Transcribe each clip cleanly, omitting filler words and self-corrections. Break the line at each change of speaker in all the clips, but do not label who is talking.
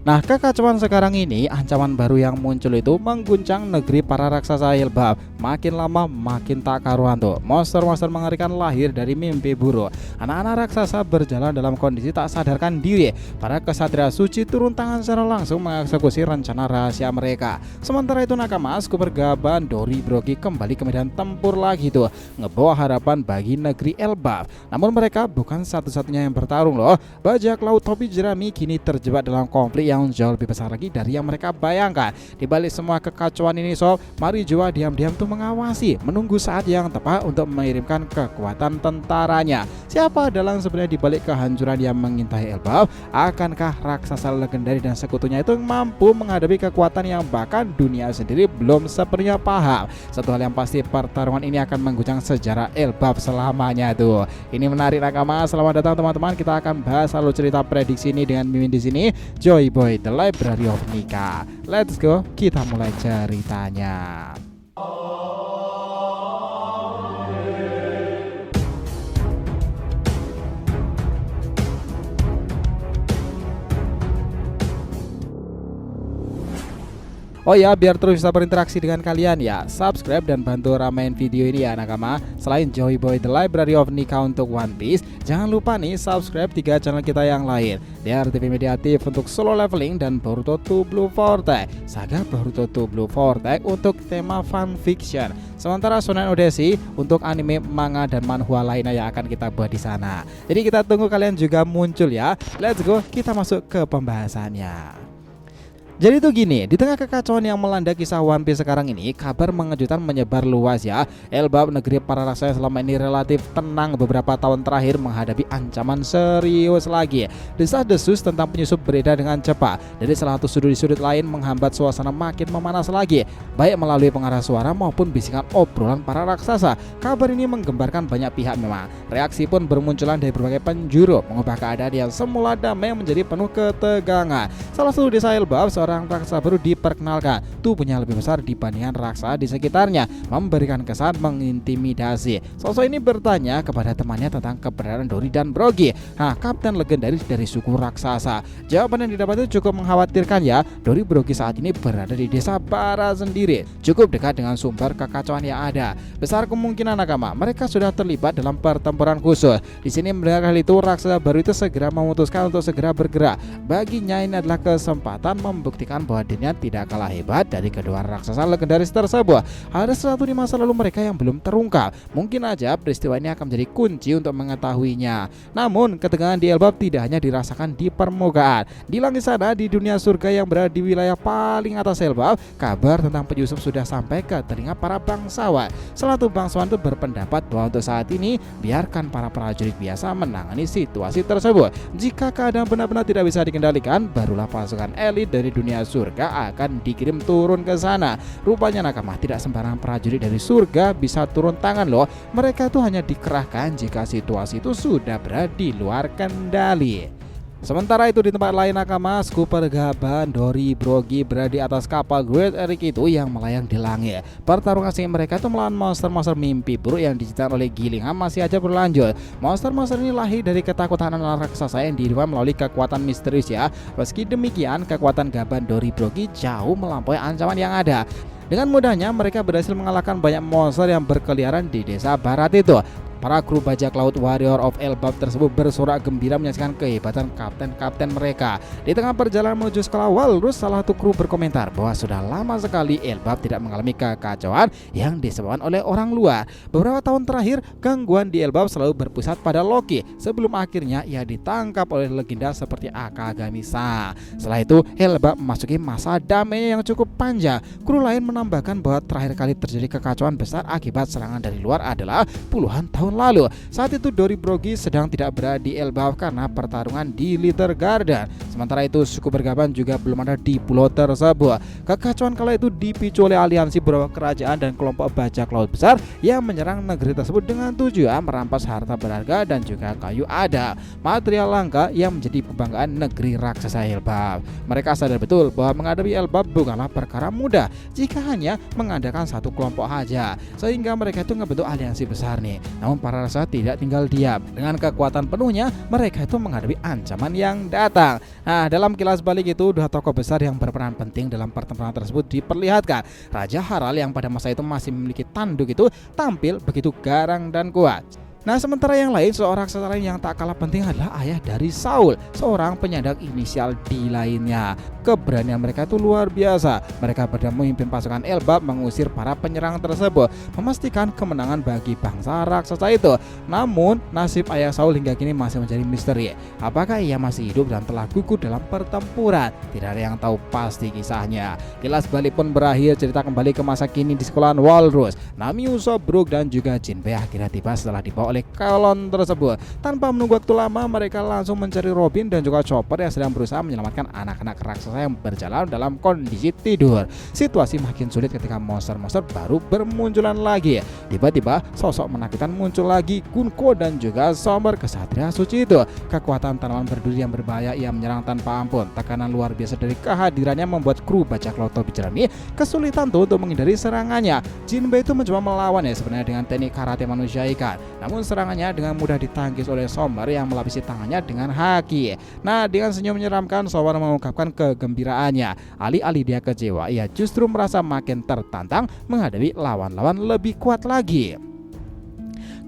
Nah, kekacauan sekarang ini, ancaman baru yang muncul itu mengguncang negeri para raksasa Helbab. Makin lama makin tak karuan tuh. Monster-monster mengerikan lahir dari mimpi buruk. Anak-anak raksasa berjalan dalam kondisi tak sadarkan diri. Para kesatria suci turun tangan secara langsung mengeksekusi rencana rahasia mereka. Sementara itu nakama Skuper Gaban Dori Brogi kembali ke medan tempur lagi tuh, ngebawa harapan bagi negeri Helbab. Namun mereka bukan satu-satunya yang bertarung loh. Bajak laut topi jerami kini terjebak dalam konflik yang jauh lebih besar lagi dari yang mereka bayangkan. Di balik semua kekacauan ini sob, mari Joa diam-diam tuh mengawasi, menunggu saat yang tepat untuk mengirimkan kekuatan tentaranya. Siapa dalang sebenarnya di balik kehancuran yang mengintai Helbab? Akankah raksasa legendaris dan sekutunya itu mampu menghadapi kekuatan yang bahkan dunia sendiri belum sepenuhnya paham? Satu hal yang pasti, pertarungan ini akan mengguncang sejarah Helbab selamanya tuh. Ini menarik nakama. Selamat datang teman-teman. Kita akan bahas alur cerita prediksi ini dengan Mimin di sini. Joy Boy The Library of Nika. Let's go, kita mulai ceritanya. Oh ya, biar terus bisa berinteraksi dengan kalian ya, subscribe dan bantu ramein video ini ya nakama. Selain Joy Boy The Library of Nika untuk One Piece, jangan lupa nih subscribe 3 channel kita yang lain. DR TV Mediatif untuk solo leveling dan Boruto 2 Blue Vortex, Saga Boruto 2 Blue Vortex untuk tema fan fiction. Sementara Shonen Odyssey untuk anime, manga dan manhwa lainnya yang akan kita buat di sana. Jadi kita tunggu kalian juga muncul ya. Let's go, kita masuk ke pembahasannya. Jadi tuh gini, di tengah kekacauan yang melanda kisah One Piece sekarang ini, kabar mengejutkan menyebar luas ya. Helbab, negeri para raksasa yang selama ini relatif tenang beberapa tahun terakhir, menghadapi ancaman serius lagi. Desas-desus tentang penyusup beredar dengan cepat. Dari salah satu sudut di sudut lain membuat suasana makin memanas lagi, baik melalui pengarah suara maupun bisikan obrolan para raksasa. Kabar ini menggembarkan banyak pihak memang. Reaksi pun bermunculan dari berbagai penjuru, mengubah keadaan yang semula damai menjadi penuh ketegangan. Salah satu desa Helbab, orang raksasa baru diperkenalkan, tubuhnya lebih besar dibandingkan raksasa di sekitarnya, memberikan kesan mengintimidasi. Sosok ini bertanya kepada temannya tentang keberadaan Dori dan Brogi, kapten legendaris dari suku raksasa. Jawaban yang didapat itu cukup mengkhawatirkan ya. Dori Brogi saat ini berada di desa Bara sendiri, cukup dekat dengan sumber kekacauan yang ada. Besar kemungkinan nakama mereka sudah terlibat dalam pertempuran khusus. Di sini mendengar hal itu, raksasa baru itu segera memutuskan untuk segera bergerak. Baginya ini adalah kesempatan membuktikan bahwa dirinya tidak kalah hebat dari kedua raksasa legendaris tersebut. Ada sesuatu di masa lalu mereka yang belum terungkap. Mungkin aja peristiwa ini akan menjadi kunci untuk mengetahuinya. Namun ketegangan di Helbab tidak hanya dirasakan di permukaan. Di langit sana, di dunia surga yang berada di wilayah paling atas Helbab, kabar tentang penyusup sudah sampai ke telinga para bangsawan. Salah satu bangsawan itu berpendapat bahwa untuk saat ini biarkan para prajurit biasa menangani situasi tersebut. Jika keadaan benar-benar tidak bisa dikendalikan, barulah pasukan elit dari dunia surga akan dikirim turun ke sana. Rupanya nakama tidak sembarang prajurit dari surga bisa turun tangan loh. Mereka tuh hanya dikerahkan jika situasi itu sudah berada di luar kendali. Sementara itu di tempat lain nakama, Skuper Gaban Dori Brogi berada di atas kapal Great Eric itu yang melayang di langit. Pertarungan singkat mereka itu melawan monster-monster mimpi buruk yang diciptakan oleh Gillingham masih aja berlanjut. Monster-monster ini lahir dari ketakutan anak raksasa yang dididik melalui kekuatan misterius ya. Meski demikian, kekuatan Gaban Dori Brogi jauh melampaui ancaman yang ada. Dengan mudahnya mereka berhasil mengalahkan banyak monster yang berkeliaran di desa barat itu. Para kru bajak laut Warrior of Helbab tersebut bersorak gembira menyaksikan kehebatan kapten-kapten mereka. Di tengah perjalanan menuju sekolah Walrus, salah satu kru berkomentar bahwa sudah lama sekali Helbab tidak mengalami kekacauan yang disebabkan oleh orang luar. Beberapa tahun terakhir, gangguan di Helbab selalu berpusat pada Loki, sebelum akhirnya ia ditangkap oleh legenda seperti Akagami-sama. Setelah itu, Helbab memasuki masa damainya yang cukup panjang. Kru lain menambahkan bahwa terakhir kali terjadi kekacauan besar akibat serangan dari luar adalah puluhan tahun lalu. Saat itu Dori Brogi sedang tidak berada di Helbab karena pertarungan di Little Garden. Sementara itu suku bergaban juga belum ada di pulau tersebut. Kekacauan kala itu dipicu oleh aliansi beberapa kerajaan dan kelompok bajak laut besar yang menyerang negeri tersebut dengan tujuan merampas harta berharga dan juga kayu ada, material langka yang menjadi kebanggaan negeri raksasa Helbab. Mereka sadar betul bahwa menghadapi Helbab bukanlah perkara mudah jika hanya mengandalkan satu kelompok saja, sehingga mereka itu ngebentuk aliansi besar nih. Namun namun para raksasa tidak tinggal diam. Dengan kekuatan penuhnya mereka itu menghadapi ancaman yang datang. Nah, dalam kilas balik itu dua tokoh besar yang berperan penting dalam pertempuran tersebut diperlihatkan. Raja Harald yang pada masa itu masih memiliki tanduk itu tampil begitu garang dan kuat. Nah, sementara yang lain, seorang raksasa lain yang tak kalah penting adalah ayah dari Saul, seorang penyandang inisial D lainnya. Keberanian mereka itu luar biasa. Mereka berdua memimpin pasukan Elbaf mengusir para penyerang tersebut, memastikan kemenangan bagi bangsa raksasa itu. Namun, nasib ayah Saul hingga kini masih menjadi misteri. Apakah ia masih hidup dan telah gugur dalam pertempuran? Tidak ada yang tahu pasti kisahnya. Kilas balik pun berakhir, cerita kembali ke masa kini di sekolahan Walrus. Nami Usopp, dan juga Jinbei akhirnya tiba setelah dibawa oleh kolon tersebut. Tanpa menunggu waktu lama, mereka langsung mencari Robin dan juga Chopper yang sedang berusaha menyelamatkan anak-anak raksasa yang berjalan dalam kondisi tidur. Situasi makin sulit ketika monster-monster baru bermunculan lagi. Tiba-tiba sosok menakutkan muncul lagi, Gunko dan juga Somber, kesatria suci itu. Kekuatan tanaman berduri yang berbahaya ia menyerang tanpa ampun. Tekanan luar biasa dari kehadirannya membuat kru bajak laut topi jerami kesulitan untuk menghindari serangannya. Jinbei itu mencoba melawan sebenarnya dengan teknik karate manusia ikan. Namun serangannya dengan mudah ditangkis oleh Somber yang melapisi tangannya dengan haki. Nah, dengan senyum menyeramkan, Somber mengungkapkan kegembiraannya. Alih-alih dia kecewa, ia justru merasa makin tertantang menghadapi lawan-lawan lebih kuat lagi.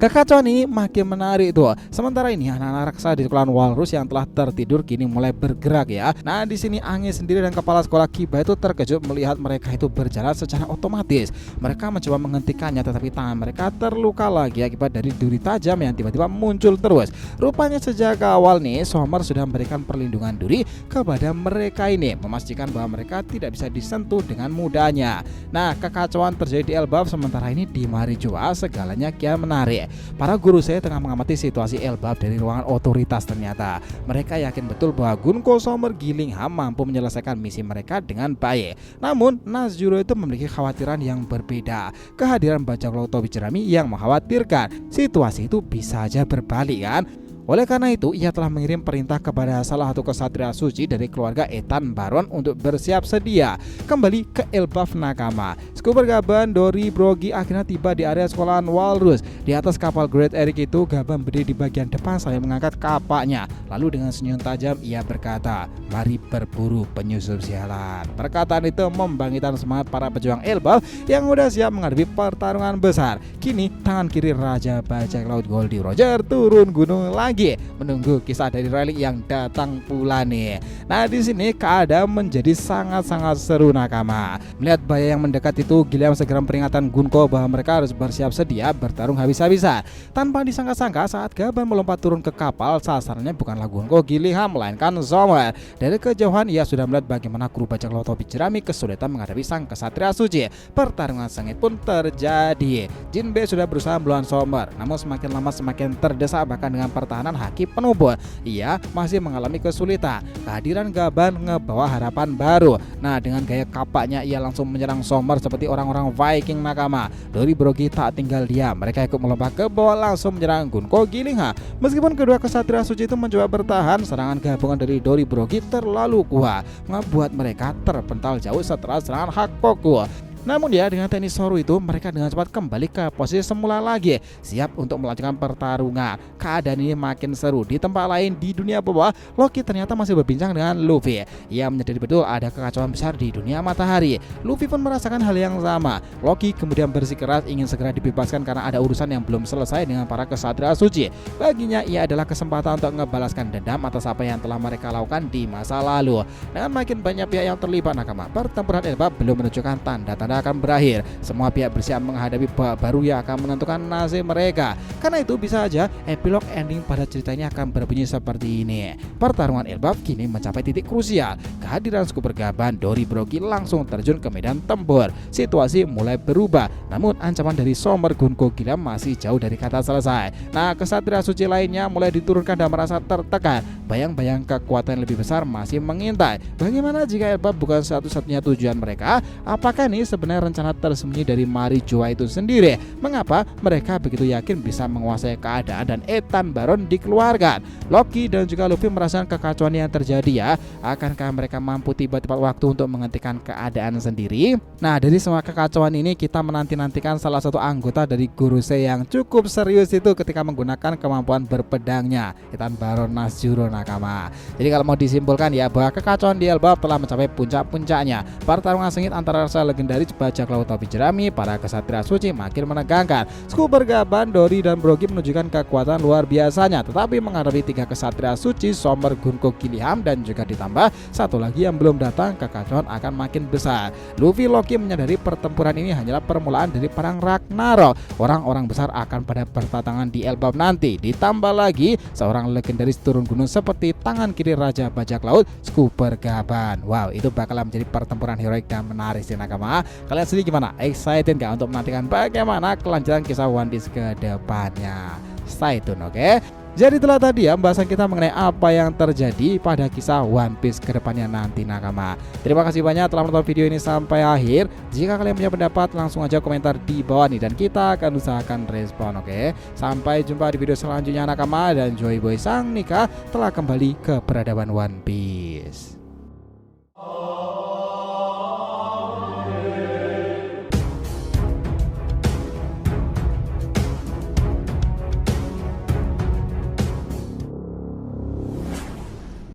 Kekacauan ini makin menarik tuh. Sementara ini anak-anak raksasa di sekolahan Walrus yang telah tertidur kini mulai bergerak ya. Nah, di sini Angin sendiri dan kepala sekolah Kiba itu terkejut melihat mereka itu berjalan secara otomatis. Mereka mencoba menghentikannya tetapi tangan mereka terluka lagi akibat dari duri tajam yang tiba-tiba muncul terus. Rupanya sejak awal nih Sommer sudah memberikan perlindungan duri kepada mereka ini, memastikan bahwa mereka tidak bisa disentuh dengan mudahnya. Nah, kekacauan terjadi di Elbaf, sementara ini di Marijoa segalanya kian menarik. Para guru saya tengah mengamati situasi Elbaf dari ruangan otoritas. Ternyata mereka yakin betul bahwa Gunko, Sommer, Gillingham mampu menyelesaikan misi mereka dengan baik. Namun Nazjuro itu memiliki kekhawatiran yang berbeda. Kehadiran bajak laut topi jerami yang mengkhawatirkan. Situasi itu bisa saja berbalik kan. Oleh karena itu, ia telah mengirim perintah kepada salah satu kesatria suci dari keluarga Ethan Baron untuk bersiap sedia kembali ke Elbaf Nakama. Skuber Gaban, Dory, Brogy akhirnya tiba di area sekolahan Walrus. Di atas kapal Great Eric itu, Gaban berdiri di bagian depan sambil mengangkat kapaknya. Lalu dengan senyum tajam ia berkata, "Mari berburu penyusup sialan." Perkataan itu membangkitkan semangat para pejuang Elbaf yang sudah siap menghadapi pertarungan besar. Kini tangan kiri Raja Bajak Laut Goldie Roger turun gunung lagi, menunggu kisah dari relik yang datang pula nih. Nah, di sini keadaan menjadi sangat-sangat seru nakama. Melihat bahaya yang mendekat itu, Gilliam segera memperingatkan Gunko bahwa mereka harus bersiap sedia bertarung habis-habisan. Tanpa disangka-sangka, saat Gaban melompat turun ke kapal, sasarannya bukanlah Gunko Gilliam melainkan Sommer. Dari kejauhan ia sudah melihat bagaimana kru bajak laut topi jerami kesulitan menghadapi sang kesatria suci. Pertarungan sengit pun terjadi. Jinbei sudah berusaha melawan Sommer, namun semakin lama semakin terdesak, bahkan dengan pertahanan haki penuh. Ia masih mengalami kesulitan. Kehadiran Gaban ngebawa harapan baru. Nah, dengan gaya kapaknya ia langsung menyerang Sommer seperti orang-orang Viking nakama. Dory, Brogy tak tinggal diam. Mereka ikut melompat ke bawah langsung menyerang Gunko Gillingham. Meskipun kedua kesatria suci itu mencoba bertahan, serangan gabungan dari Dory, Brogy terlalu kuat, membuat mereka terpental jauh setelah serangan Hakkoku. Namun ya, dengan teknik Soru itu mereka dengan cepat kembali ke posisi semula lagi, siap untuk melanjutkan pertarungan. Keadaan ini makin seru. Di tempat lain di dunia bawah, Loki ternyata masih berbincang dengan Luffy. Ia menyadari betul ada kekacauan besar di dunia matahari. Luffy pun merasakan hal yang sama. Loki kemudian bersikeras ingin segera dibebaskan karena ada urusan yang belum selesai dengan para kesatria suci. Baginya ia adalah kesempatan untuk ngebalaskan dendam atas apa yang telah mereka lakukan di masa lalu. Dengan makin banyak pihak yang terlibat nakama, pertempuran Elbaf belum menunjukkan tanda-tanda akan berakhir. Semua pihak bersiap menghadapi babak baru yang akan menentukan nasib mereka. Karena itu bisa saja epilog ending pada cerita ini akan berbunyi seperti ini. Pertarungan Elbaf kini mencapai titik krusial. Kehadiran Skuber Gaban, Dory, Brogy langsung terjun ke medan tempur. Situasi mulai berubah. Namun ancaman dari Sommer, Gunko Gilliam masih jauh dari kata selesai. Nah, kesatria suci lainnya mulai diturunkan dan merasa tertekan. Bayang-bayang kekuatan yang lebih besar masih mengintai. Bagaimana jika Elbaf bukan satu-satunya tujuan mereka? Apakah ini sebenarnya rencana tersembunyi dari Marijoa itu sendiri. Mengapa mereka begitu yakin bisa menguasai keadaan dan Ethan Baron dikeluarkan? Loki dan juga Luffy merasakan kekacauan yang terjadi ya. Akankah mereka mampu tiba tepat waktu untuk menghentikan keadaan sendiri? Nah, dari semua kekacauan ini kita menanti-nantikan salah satu anggota dari Gorosei yang cukup serius itu ketika menggunakan kemampuan berpedangnya, Ethan Baron Nazjuro nakama. Jadi kalau mau disimpulkan ya, bahwa kekacauan di Elbaf telah mencapai puncak-puncaknya. Pertarungan sengit antara rasa legendaris bajak laut topi jerami para kesatria suci makin menegangkan. Scuba Gaban, Dory dan Brogy menunjukkan kekuatan luar biasanya, tetapi menghadapi 3 kesatria suci Somber, Gunko, Gilliam dan juga ditambah satu lagi yang belum datang, kekacauan akan makin besar. Luffy Loki menyadari pertempuran ini hanyalah permulaan dari perang Ragnarok. Orang-orang besar akan pada bertatangan di Elbaf nanti. Ditambah lagi seorang legendaris turun gunung seperti tangan kiri Raja Bajak Laut Scuba Gaban. Wow, itu bakal menjadi pertempuran heroik dan menarik sih nakama. Kalian sendiri gimana? Excited gak untuk menantikan bagaimana kelanjutan kisah One Piece ke depannya? Stay tune, oke? Jadi itulah tadi ya pembahasan kita mengenai apa yang terjadi pada kisah One Piece ke depannya nanti nakama. Terima kasih banyak telah menonton video ini sampai akhir. Jika kalian punya pendapat langsung aja komentar di bawah nih dan kita akan usahakan respon, oke? Sampai jumpa di video selanjutnya nakama, dan Joy Boy Sang Nika telah kembali ke peradaban One Piece.